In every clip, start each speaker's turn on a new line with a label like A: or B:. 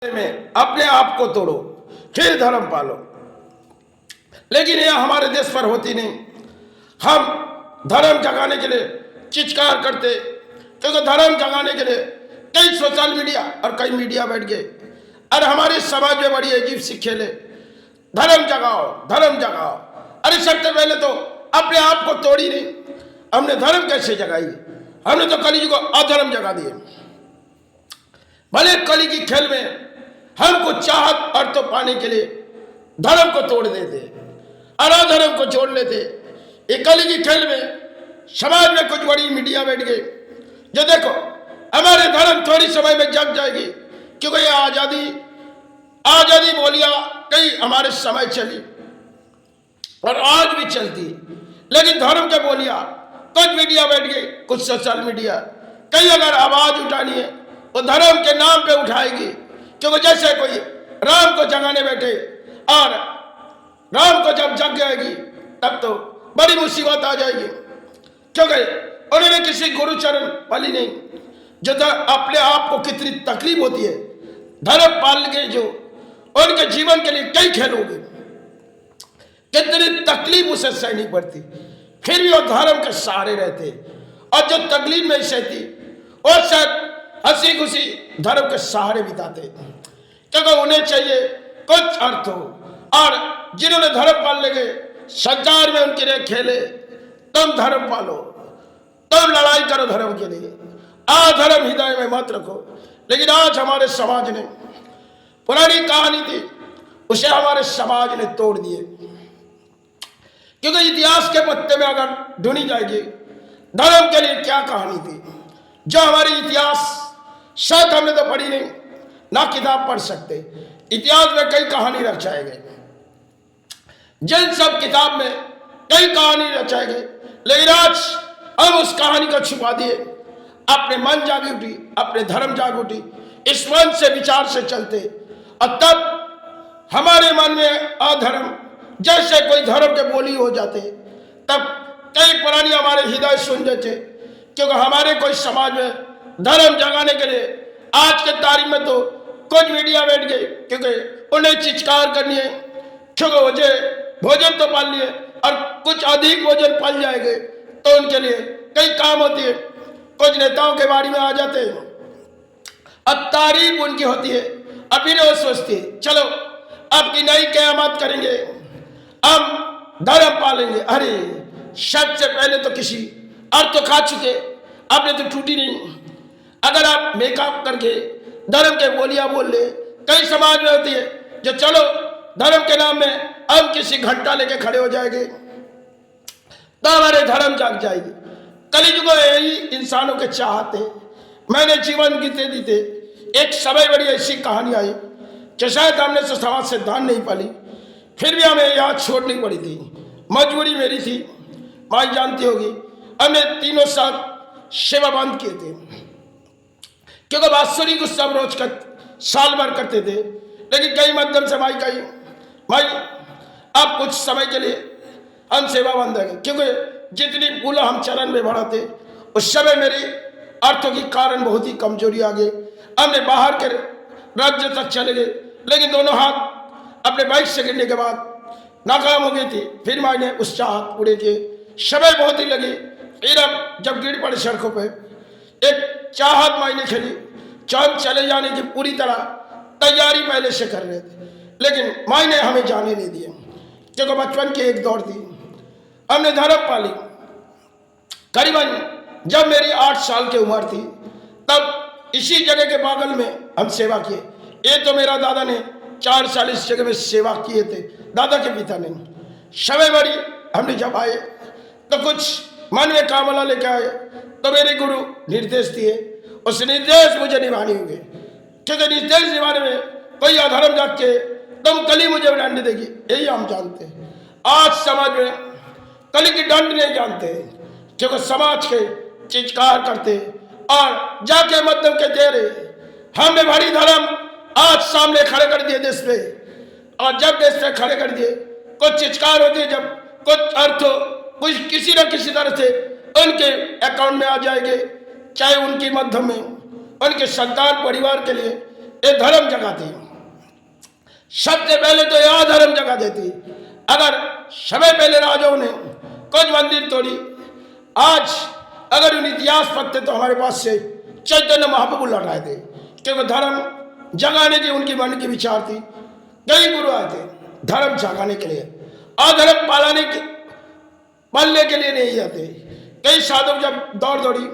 A: में अपने आप को तोड़ो फिर धर्म पालो। लेकिन यह हमारे देश पर होती नहीं। हम धर्म जगाने के लिए चित्कार करते, क्योंकि धर्म जगाने के लिए कई सोशल मीडिया और कई मीडिया बैठ गए और हमारे समाज में बड़ी अजीब सी खेले, धर्म जगाओ धर्म जगाओ। अरे सबसे पहले तो अपने आप को तोड़ी नहीं, हमने धर्म कैसे जगाई? हमने तो कली को अधर्म जगा दिए। भले कली की खेल में हमको चाहत अर्थ तो पाने के लिए धर्म को तोड़ देते और अधर्म को जोड़ लेते। एक कली की खेल में समाज में कुछ बड़ी मीडिया बैठ गई जो देखो हमारे धर्म थोड़ी समय में जग जाएगी, क्योंकि ये आजादी बोलियां कई हमारे समय चली और आज भी चलती, लेकिन धर्म के बोलियां कुछ मीडिया बैठ गई, कुछ सोशल मीडिया। कई अगर आवाज उठानी है वो धर्म के नाम पे उठाएगी, क्योंकि जैसे कोई राम को जगाने बैठे और राम को जब जग जाएगी तब तो बड़ी मुसीबत आ जाएगी, क्योंकि उन्होंने किसी गुरुचरण पाली नहीं। जो अपने आप को कितनी तकलीफ होती है धर्म पाल के, जो उनके जीवन के लिए कई खेल हो गए, कितनी तकलीफ उसे सहनी पड़ती, फिर भी वो धर्म के सहारे रहते। और जो तकलीफ में सहती और शायद हंसी खुशी धर्म के सहारे बिताते, क्योंकि उन्हें चाहिए कुछ अर्थ हो। और जिन्होंने धर्म पालने के संचार में उनके लिए खेले, तुम धर्म पालो, तुम लड़ाई करो धर्म के लिए, अधर्म हृदय में मत रखो। लेकिन आज हमारे समाज ने पुरानी कहानी थी उसे हमारे समाज ने तोड़ दिए, क्योंकि इतिहास के पत्ते में अगर ढूंढी जाएगी धर्म के लिए क्या कहानी थी, जो हमारी इतिहास शायद हमने तो पढ़ी नहीं, ना किताब पढ़ सकते। इतिहास में कई कहानी रचाए गए, जिन सब किताब में कई कहानी रचाए गए, लेकिन आज हम उस कहानी को छुपा दिए। अपने मन जागी उठी, अपने धर्म जाग उठी, इस मन से विचार से चलते, और तब हमारे मन में अधर्म जैसे कोई धर्म के बोली हो जाते, तब कई पुरानी हमारे हृदय सुन देते, क्योंकि हमारे कोई समाज में धर्म जगाने के लिए आज के तारीख में तो कुछ मीडिया बैठ गए, क्योंकि उन्हें चित्कार करनी है, क्योंकि मुझे भोजन तो पाल लिए और कुछ अधिक भोजन पाल जाएंगे तो उनके लिए कई काम होती है। कुछ नेताओं के बारे में आ जाते हैं, अब तारीफ उनकी होती है, अब फिर वो सोचती है चलो अब की नई क़यामत करेंगे, हम धर्म पालेंगे। अरे सबसे पहले तो किसी अर्थ तो खा चुके, आपने तो टूटी नहीं। अगर आप मेकअप करके धर्म के बोलियां बोल ले, कई समाज में होती है जो चलो धर्म के नाम में हम किसी घंटा लेके खड़े हो जाएंगे तो हमारे धर्म जाग जाएगी। कलयुग में यही इंसानों के चाहते। मैंने जीवन जीते जीते एक समय बड़ी ऐसी कहानी आई कि शायद हमने से समाज से दान नहीं पाली, फिर भी हमें यहाँ छोड़नी पड़ी थी, मजबूरी मेरी थी। माई जानती होगी हमने 3 साल सेवा बंद किए थे, क्योंकि वास्तविक उत्सव रोज का साल भर करते थे। लेकिन कई माध्यम से माई कही भाई अब कुछ समय के लिए हम सेवा बंद है, क्योंकि जितनी फूला हम चरण में बढ़ाते उस समय मेरी अर्थों की कारण बहुत ही कमजोरी आ गई। हमने बाहर के राज्य तक चले गए, लेकिन दोनों हाथ अपने बाइक से गिरने के बाद नाकाम हो गई थी। फिर मैंने उस चाहत पूरे किए, समय बहुत ही लगी। फिर हम जब गिर पड़े सड़कों पे, एक चाहत मायने खेली, चांद चले जाने की पूरी तरह तैयारी पहले से कर रहे थे, लेकिन मायने हमें जाने नहीं दिए, क्योंकि बचपन की एक दौड़ थी। हमने धर्म पाली। करीबन जब मेरी 8 साल की उम्र थी तब इसी जगह के बगल में हम सेवा किए। ये तो मेरा दादा ने 4 साल इस जगह में सेवा किए थे, दादा के पिता ने। समय भरी हमने जब आए तो कुछ मन में कामना लेके आए, तो मेरे गुरु निर्देश दिए, उस निर्देश मुझे निभाने होंगे, क्योंकि निर्देश निभाने में कोई अधर्म जाग के तुम कली मुझे दंड देगी, यही हम जानते हैं। आज समाज में कली की दंड नहीं जानते, क्योंकि समाज के चित्कार करते और जाके मध्यम के दे रहे। हमने बड़ी धर्म आज सामने खड़े कर दिए देश पे, और जब देश पे खड़े कर दिए कुछ चित्कार होती है, जब कुछ अर्थ कुछ किसी न किसी तरह से उनके अकाउंट में आ जाएंगे, चाहे उनकी मध्यम में उनके संतान परिवार के लिए ये धर्म जगाती, सबसे पहले तो यह धर्म जगा देती। अगर समय पहले राजाओं ने कुछ मंदिर तोड़ी, आज अगर उन इतिहास पढ़ते तो हमारे पास से चैतन्य महाप्रभु लौटाए थे, क्योंकि धर्म जगाने की उनकी मन की विचार थी। कई गुरु आए थे धर्म जगाने के लिए, अधर्म पालने के लिए नहीं आते। कई साधु जब दौड़ दौड़ी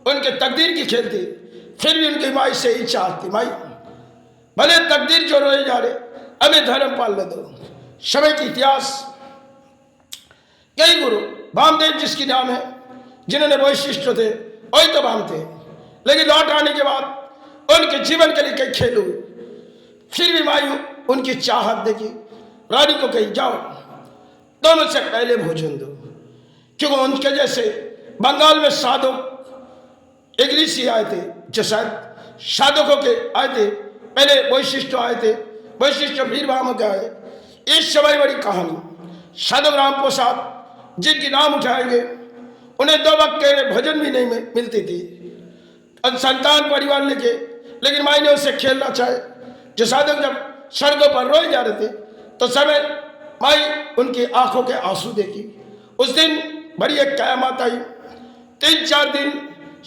A: उनके तकदीर की खेल थी, फिर भी उनकी माई से ही चाहती, माई भले तकदीर जो रोए जा रहे, हमें धर्म पालने दो। समय की इतिहास, कई गुरु, वामदेव जिसकी नाम है, जिन्होंने वैशिष्ट थे वही तो वाम थे, लेकिन लौट आने के बाद उनके जीवन के लिए कई खेल हुए। फिर भी माई उनकी चाहत देखी, रानी को कही जाओ तुम मुझसे पहले भोजन दो, क्योंकि उनके जैसे बंगाल में साधु एक ऋषि आए थे, जो शायद साधकों के आए थे, पहले वैशिष्ट आए थे, वैशिष्ट फिर वाम के आए। इस समय बड़ी कहानी, साधु राम प्रसाद जिनकी नाम उठाएंगे, उन्हें 2 वक्त के भोजन भी नहीं मिलती थी, संतान परिवार लेके, लेकिन माई ने उससे खेलना चाहे। जो साधक जब सड़कों पर रोए जा रहे थे तो समय माई उनकी आंखों के आंसू देखी। उस दिन बड़ी एक कयामत आई, 3-4 दिन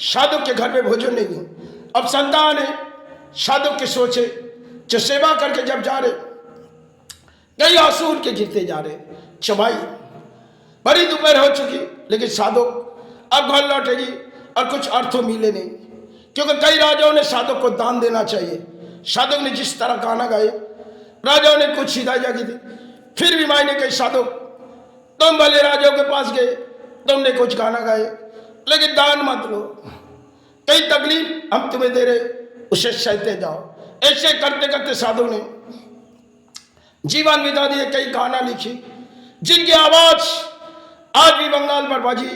A: साधक के घर में भोजन नहीं है। अब संतान है, साधक के सोचे, जो सेवा करके जब जा रहे, कई आंसू उनके गिरते जा रहे। चबाई बड़ी दोपहर हो चुकी, लेकिन साधक अब घर लौटेगी और कुछ अर्थों मिले नहीं, क्योंकि कई राजाओं ने साधक को दान देना चाहिए। साधक ने जिस तरह गाना गाए, राजाओं ने कुछ हिदायत की थी, फिर भी मायने कई साधक, तुम भले राजाओं के पास गए, तुमने कुछ गाना गाए, लेकिन दान मत लो, कई तकलीफ हम तुम्हें दे रहे, उसे सहते जाओ। ऐसे करते करते साधु ने जीवन बिता दिए, कई गाना लिखी, जिनकी आवाज आज भी बंगाल पर बाजी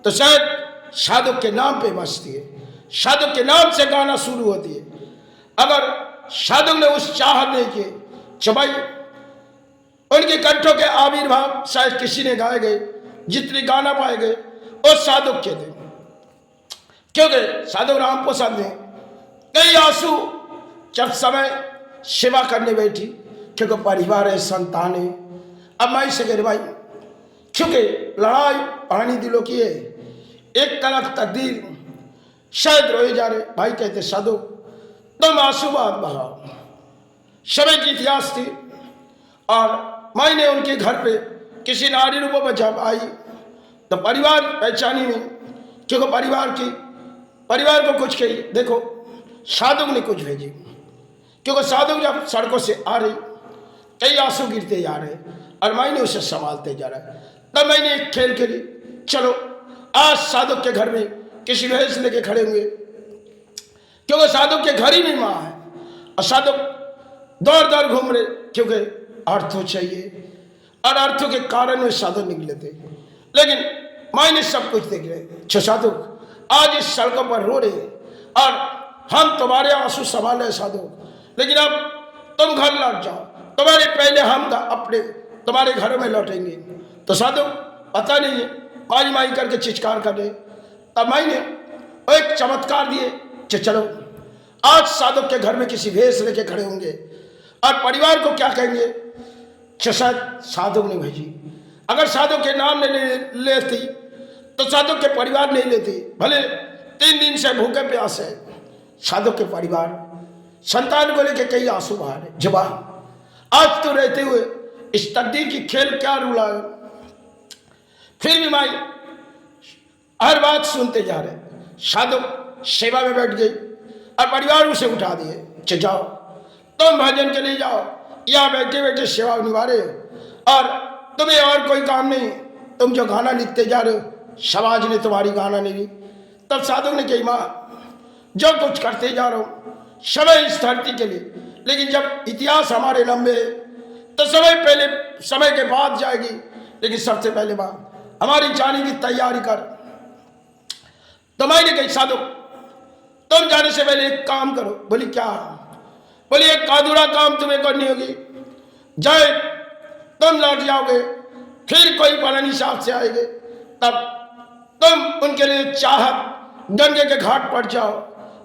A: तो शायद साधु के नाम पे बजती है, साधु के नाम से गाना शुरू होती है। अगर साधु ने उस चाहत नहीं किए, चबाई उनके कंठों के आविर्भाव शायद किसी ने गाए गए, जितने गाना पाए गए वो साधु के थे, क्योंकि साधु राम प्रसाद ने कई आंसू जब समय सेवा करने बैठी, क्योंकि परिवार है, संतान है। अब माई से कह भाई, क्योंकि लड़ाई पानी दिलों की है, एक तरफ तकदीर शायद रोए जा रहे। भाई कहते साधु तुम आंसू बात बहाओ। समय की इतिहास थी और माई ने उनके घर पे किसी नारी रूपों में जब आई तो परिवार पहचानी नहीं, क्योंकि परिवार को कुछ कही। देखो साधु ने कुछ भेजी, क्योंकि साधु जब सड़कों से आ रही, कई आंसू गिरते जा रहे और माई ने उसे संभालते जा रहा। तब मैंने एक खेल खेली, चलो आज साधु के घर में किसी भैंस लेके खड़े हुए, क्योंकि साधु के घर ही में माँ है और साधु दौड़ दौड़ घूम रहे, क्योंकि अर्थों चाहिए और अर्थों के कारण वे साधु निकले थे। लेकिन माँ ने सब कुछ देख रहे, छो साधु आज इस सड़कों पर रो रहे और हम तुम्हारे आंसू संभाल रहे साधु, लेकिन अब तुम घर लौट जाओ, तुम्हारे पहले हम अपने तुम्हारे घरों में लौटेंगे। तो साधु पता नहीं माई माई करके चिৎकार कर रहे। तब माई ने एक चमत्कार दिए, चलो आज साधु के घर में किसी भेष लेके खड़े होंगे और परिवार को क्या कहेंगे। शायद साधु ने भेजी, अगर साधु के नाम नहीं लेती तो साधु के परिवार नहीं लेती, भले 3 दिन से भूखे प्यास है। साधु के परिवार संतान को लेके कई आंसू बहा रहे। जवाब आज तो रहते हुए इस तकदीर की खेल क्या रुला। फिर भी माई हर बात सुनते जा रहे। साधु सेवा में बैठ गई और परिवार उसे उठा दिए, जाओ तुम भजन के लिए जाओ, यहाँ बैठे बैठे सेवा निभा रहे हो और तुम्हें और कोई काम नहीं, तुम जो गाना लिखते जा रहे हो समाज ने तुम्हारी गाना नहीं ली। तब साधु ने कही माँ जो कुछ करते जा रहा हूँ समय इस धरती के लिए, लेकिन जब इतिहास हमारे लंबे है तो समय पहले समय के बाद जाएगी, लेकिन सबसे पहले बात हमारी जाने की तैयारी कर। तो मैंने कही साधु तुम जाने से पहले एक काम करो। बोली क्या? बोली एक अधूरा काम तुम्हें करनी होगी, जाए तुम लौट जाओगे, फिर कोई पलानी साहब से आएंगे, तब तुम उनके लिए चाहत गंगे के घाट पर जाओ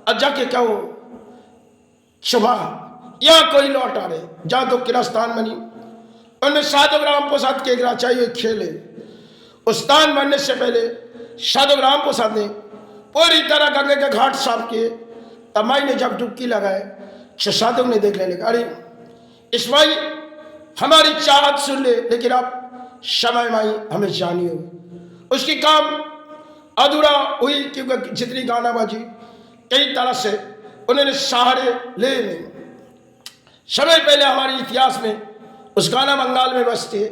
A: और जाके कहो सुबह यहाँ कोई लौट आ रहे, जहाँ तो किरास्तान बनी, उनमें साधु राम प्रसाद के गिरा चाहिए खेले। उस स्थान बनने से पहले साधु राम प्रसाद ने पूरी तरह गंगे के घाट साफ किए। तब माई ने जब डुबकी लगाए, साधु ने देखने लगा, अरे इस माई हमारी चाहत सुन ले, लेकिन अब समय माई हमें जानी होगी। उसकी काम अधूरा हुई, क्योंकि जितनी गाना बाजी कई तरह से उन्होंने सहारे ले नहीं। समय पहले हमारे इतिहास में उस गाना बंगाल में बसती है,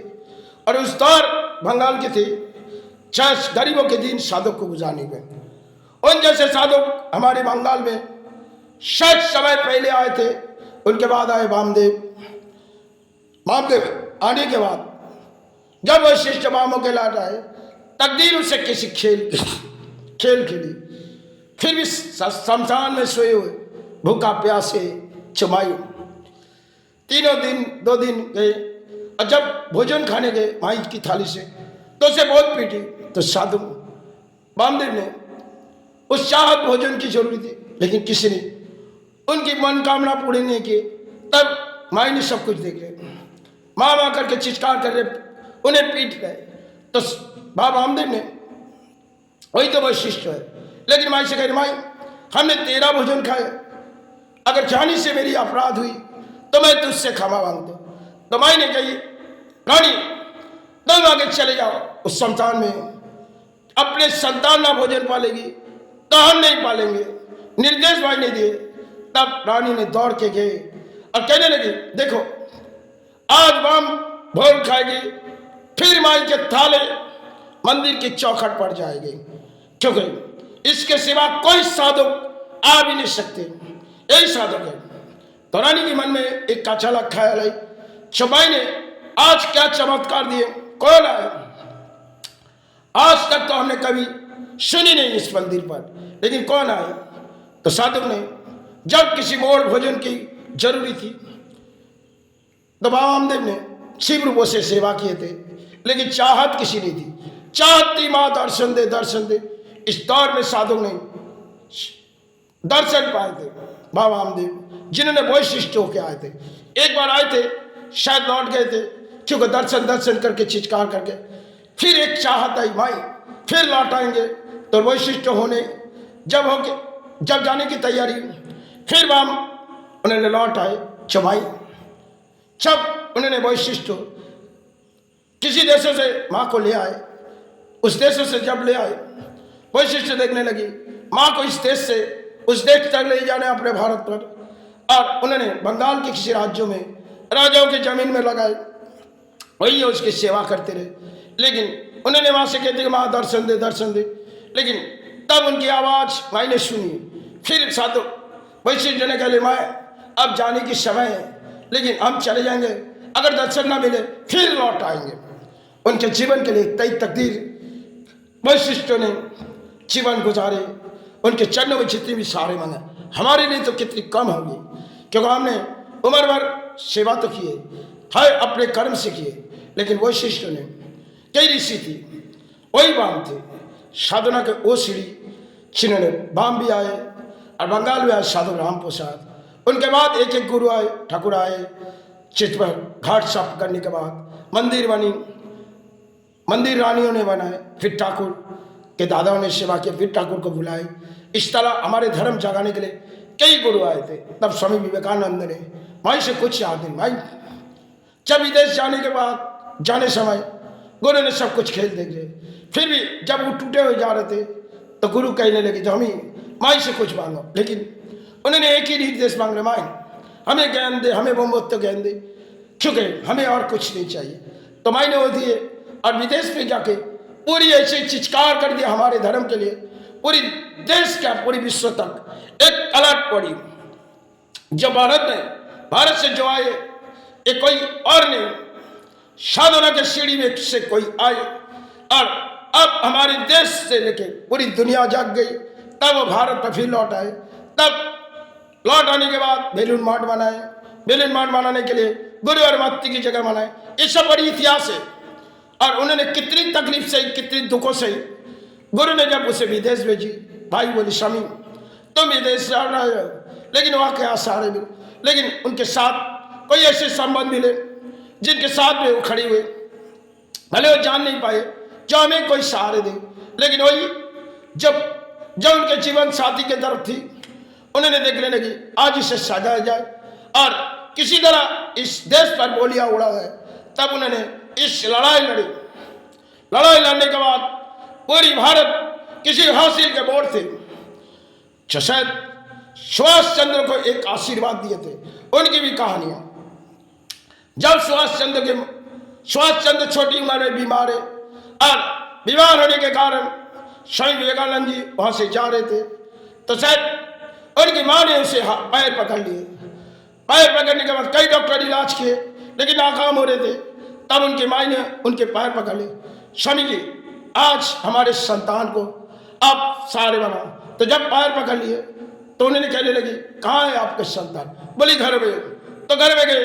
A: और उस दौर बंगाल के थे, चाहे गरीबों के दिन साधक को गुजारने में। उन जैसे साधक हमारे बंगाल में शायद समय पहले आए थे, उनके बाद आए वामदेव। वामदेव आने के बाद जब वह शिष्ट वामों के लाट आए, तकदीर उसे किसी खेल खेली, फिर भी शमशान में सोए हुए भूखा प्यासे चुमाई। 2 दिन गए, और जब भोजन खाने गए माई की थाली से, तो उसे बहुत पीटी। तो साधु वामदेव ने उस चाहत भोजन की जरूरी थी, लेकिन किसी ने उनकी मनोकामना पूरी नहीं की। तब माई ने सब कुछ देख लिया, माँ करके चिৎकार कर रहे, उन्हें पीट रहे। तो बाबा वामदेव ने, वही तो वैशिष्ट है, लेकिन माई से कह रहे, माई हमने तेरा भोजन खाया, अगर जानी से मेरी अपराध हुई तो मैं तुझसे क्षमा मांगता। तो माई ने कही, रानी तुम आगे चले जाओ उस शमशान में, अपने संतान ना भोजन पालेगी तो हम नहीं पालेंगे, निर्देश माई ने दिए। तब रानी ने दौड़ के गए और कहने लगी, देखो आज वाम भोग खाएगी, फिर माई के थाले मंदिर की चौखट पर जाएगी, क्योंकि इसके सिवा कोई साधक आ भी नहीं सकते, यही साधक है। तो रानी के मन में एक अचानक ख्याल आई, चौबाई ने आज क्या चमत्कार दिए, कौन आया? आज तक तो हमने कभी सुनी नहीं इस मंदिर पर, लेकिन कौन आया? तो साधक ने जब किसी मोड़ भोजन की जरूरी थी, तो बाबा वामदेव ने शिव रूपों से सेवा किए थे, लेकिन चाहत किसी नहीं थी। चाहत थी माँ दर्शन दे, दर्शन दे। इस दौर में साधु ने दर्शन पाए थे बाबा वामदेव, जिन्होंने वैशिष्ट होके आए थे। एक बार आए थे, शायद लौट गए थे, क्योंकि दर्शन करके चिৎकार करके फिर एक चाहत आई, माई फिर लौट आएंगे। तो वैशिष्ट होने जब जाने की तैयारी, फिर वाम उन्होंने लौट आए चमाई। जब उन्होंने वैशिष्ट किसी देशों से माँ को ले आए, उस देशों से जब ले आए, वैशिष्ट देखने लगी, माँ को इस देश से उस देश तक ले जाने अपने भारत पर, और उन्होंने बंगाल के किसी राज्यों में राजाओं की जमीन में लगाए, वही उसकी सेवा करते रहे। लेकिन उन्होंने वहां से कहते कि माँ दर्शन दे, दर्शन दे। लेकिन तब उनकी आवाज माई ने सुनी। फिर साधु वैशिष्ट ने कहा, माँ अब जाने की समय है, लेकिन हम चले जाएंगे, अगर दर्शन ना मिले फिर लौट आएंगे। उनके जीवन के लिए कई तकदीर वैशिष्टों ने जीवन गुजारे, उनके चरणों में जितनी भी सारे मांगे, हमारे लिए तो कितनी कम होगी, क्योंकि हमने उम्र भर सेवा तो किए है, अपने कर्म से किए। लेकिन वैशिष्ट ने कई ऋषि थी, वही बाम थे, साधना के वो सीढ़ी जिन्होंने बाम भी आए और बंगाल में आए साधु राम प्रसाद। उनके बाद एक एक गुरु आए, ठाकुर आए। चित पर घाट साफ करने के बाद मंदिर बनी, मंदिर रानियों ने बनाए, फिर ठाकुर के दादाओं ने सेवा की, फिर ठाकुर को बुलाए। इस तरह हमारे धर्म जगाने के लिए कई गुरु आए थे। तब स्वामी विवेकानंद ने माई से कुछ याद नहीं, माई जब विदेश जाने के बाद जाने समय गुरु ने सब कुछ खेल देख लिया, फिर भी जब वो टूटे हुए जा रहे थे तो गुरु कहने लगे, जो हमें माई से कुछ मांगो। लेकिन उन्होंने एक ही निर्देश मांग रहे, माई हमें ज्ञान दे, हमें मोमबत्ती ज्ञान दे, क्योंकि हमें और कुछ नहीं चाहिए। तो माई ने वो दिए, और विदेश में जाके पूरी ऐसे चिৎकार कर दिया हमारे धर्म के लिए, पूरी देश क्या पूरी विश्व तक एक अलर्ट पड़ी। जो भारत से जो आए, ये कोई और नहीं, साधना के सीढ़ी में से कोई आए, और अब हमारे देश से लेके पूरी दुनिया जाग गई। तब वो भारत पर फिर लौट आए। तब लौट आने के बाद बेलून मठ बनाए, बेलून मठ बनाने के लिए गुरु और मत्ती की जगह बनाए। ये सब बड़ी इतिहास है। और उन्होंने कितनी तकलीफ सही, कितनी दुखों सही। गुरु ने जब उसे विदेश भेजी, भाई बोली, स्वामी तुम विदेश जा रहे हो, लेकिन वहाँ के आसार है, लेकिन उनके साथ कोई ऐसे संबंध मिले जिनके साथ में वो खड़े हुए, भले वो जान नहीं पाए, जो हमें कोई सहारे दे। लेकिन वही जब उनके जीवन साथी के तरफ थी, उन्होंने देखने लगी आज इसे सजाया जाए और किसी तरह इस देश पर गोलियां उड़ा है। तब उन्होंने इस लड़ाई लड़ी। लड़ाई लड़ने के बाद पूरी भारत किसी हासिल के बोर्ड थे जो शायद सुभाष चंद्र को एक आशीर्वाद दिए थे। उनकी भी कहानियां, जब सुभाष चंद्र छोटी उम्र में बीमार है और बीमार होने के कारण स्वामी विवेकानंद जी वहां से जा रहे थे, तो शायद उनकी मां ने उसे पैर पकड़ लिए। पैर पकड़ने के बाद कई डॉक्टर इलाज किए लेकिन नाकाम हो रहे थे। तब उनकी मां ने उनके पैर पकड़ लिए, स्वामी जी आज हमारे संतान को आप सहारे बनाओ। तो जब पैर पकड़ लिए तो उन्होंने कहने लगी कहाँ है आपके संतान? बोली घर में। तो घर में गए,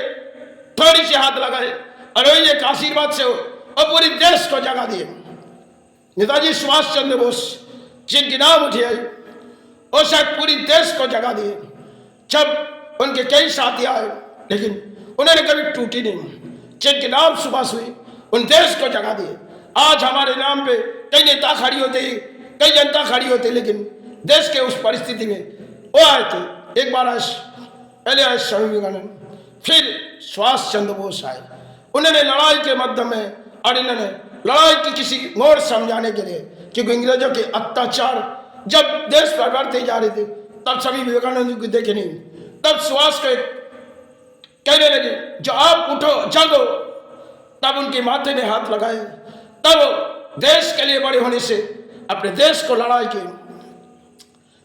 A: थोड़ी सी हाथ लगाए और वही एक आशीर्वाद से और पूरी देश को जगा दिए। नेताजी सुभाष चंद्र बोस जिनकी नाम उठी आई, वो शायद पूरी देश को जगा दिए। जब उनके कई साथी आए लेकिन उन्होंने कभी टूटी नहीं। जिनके नाम सुभाष हुई उन देश को जगा दिए। आज हमारे नाम पे कई नेता खड़ी होते, कई जनता खड़ी होती, लेकिन देश के उस परिस्थिति में वो आए थे। एक बार पहले आए स्वामी विवेकानंद, फिर सुभाष चंद्र बोस आए। उन्होंने लड़ाई के मध्य में और इन्होंने लड़ाई की किसी मोड़ समझाने के लिए, क्योंकि अंग्रेजों के अत्याचार जब देश पर बढ़ते जा रहे थे तब स्वामी विवेकानंद जी को देखे नहीं। तब सुभाष को कहने लगे जो आप उठो जागो। तब उनके माथे में हाथ लगाए। तब देश के लिए बड़े होने से अपने देश को लड़ाई की,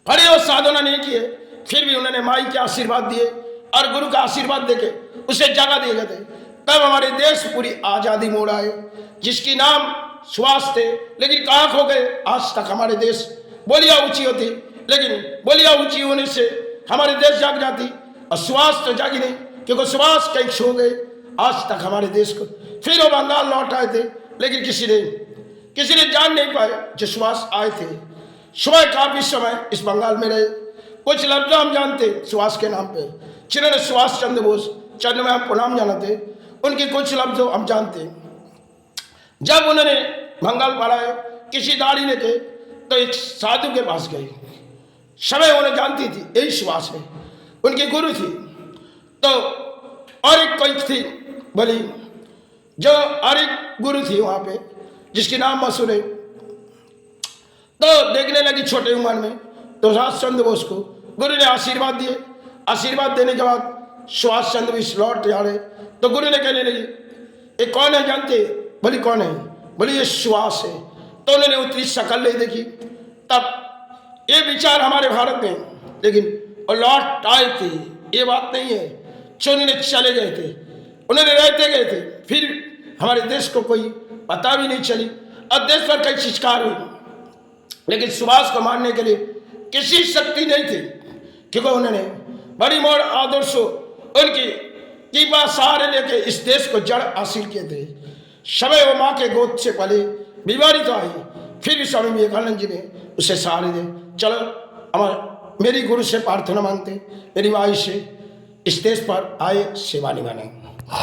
A: बड़े और साधना नहीं किए, फिर भी उन्होंने माई के आशीर्वाद दिए और गुरु का आशीर्वाद देके उसे जगह दिए गए थे। तब हमारे देश पूरी आजादी मोड़ आए, जिसकी नाम सुभाष थे, लेकिन कहाँ खो गए। आज तक हमारे देश बोलियां ऊंची होती, लेकिन बोलियां ऊंची होने से हमारे देश जाग जाती और सुभाष तो जागी नहीं, क्योंकि सुभाष कहीं सो गए। आज तक हमारे देश को फिर वो बंगाल लौट आए थे, लेकिन किसी ने जान नहीं पाए जो सुभाष आए थे। सुबह काफी समय इस बंगाल में रहे। कुछ लफ्ज हम जानते सुभाष के नाम पे, जिन्होंने सुभाष चंद्र बोस चंद्र में आपको नाम जाना थे, उनके कुछ लफ्ज हम जानते। जब उन्होंने बंगाल पर आए, किसी दाढ़ी ने के तो एक साधु के पास गए। समय उन्हें जानती थी यही सुभाष है, उनकी गुरु थी। तो और एक कोई थी बोली जो और एक गुरु थी वहां पे जिसकी नाम मशहूर है। तो देखने लगी छोटे उम्र में, तो सुभाष चंद्र बोस को गुरु ने आशीर्वाद दिए। आशीर्वाद देने के बाद सुभाष चंद्र बोस लौट आ रहे, तो गुरु ने कहने लगी ये कौन है जानते? बोली कौन है? बोली ये सुभाष है। तो उन्होंने उतनी शक्ल नहीं देखी। तब ये विचार हमारे भारत में, लेकिन और लौट आए थे, ये बात नहीं है जो उन्होंने चले गए थे, उन्होंने रहते गए थे। फिर हमारे देश को कोई पता भी नहीं चली और देश पर कई चित्कार हुई, लेकिन सुभाष को मारने के लिए किसी शक्ति नहीं थी, क्योंकि उन्होंने बड़ी मोड़ आदर्शों उनकी कीपा सहारे लेके इस देश को जड़ हासिल किए थे। समय वो माँ के गोद से पले, बीमारी तो आई, फिर भी स्वामी विवेकानंद जी ने उसे सहारे दे। चलो मेरी गुरु से प्रार्थना मांगते, मेरी माई से इस देश पर आए सेवा निभाने।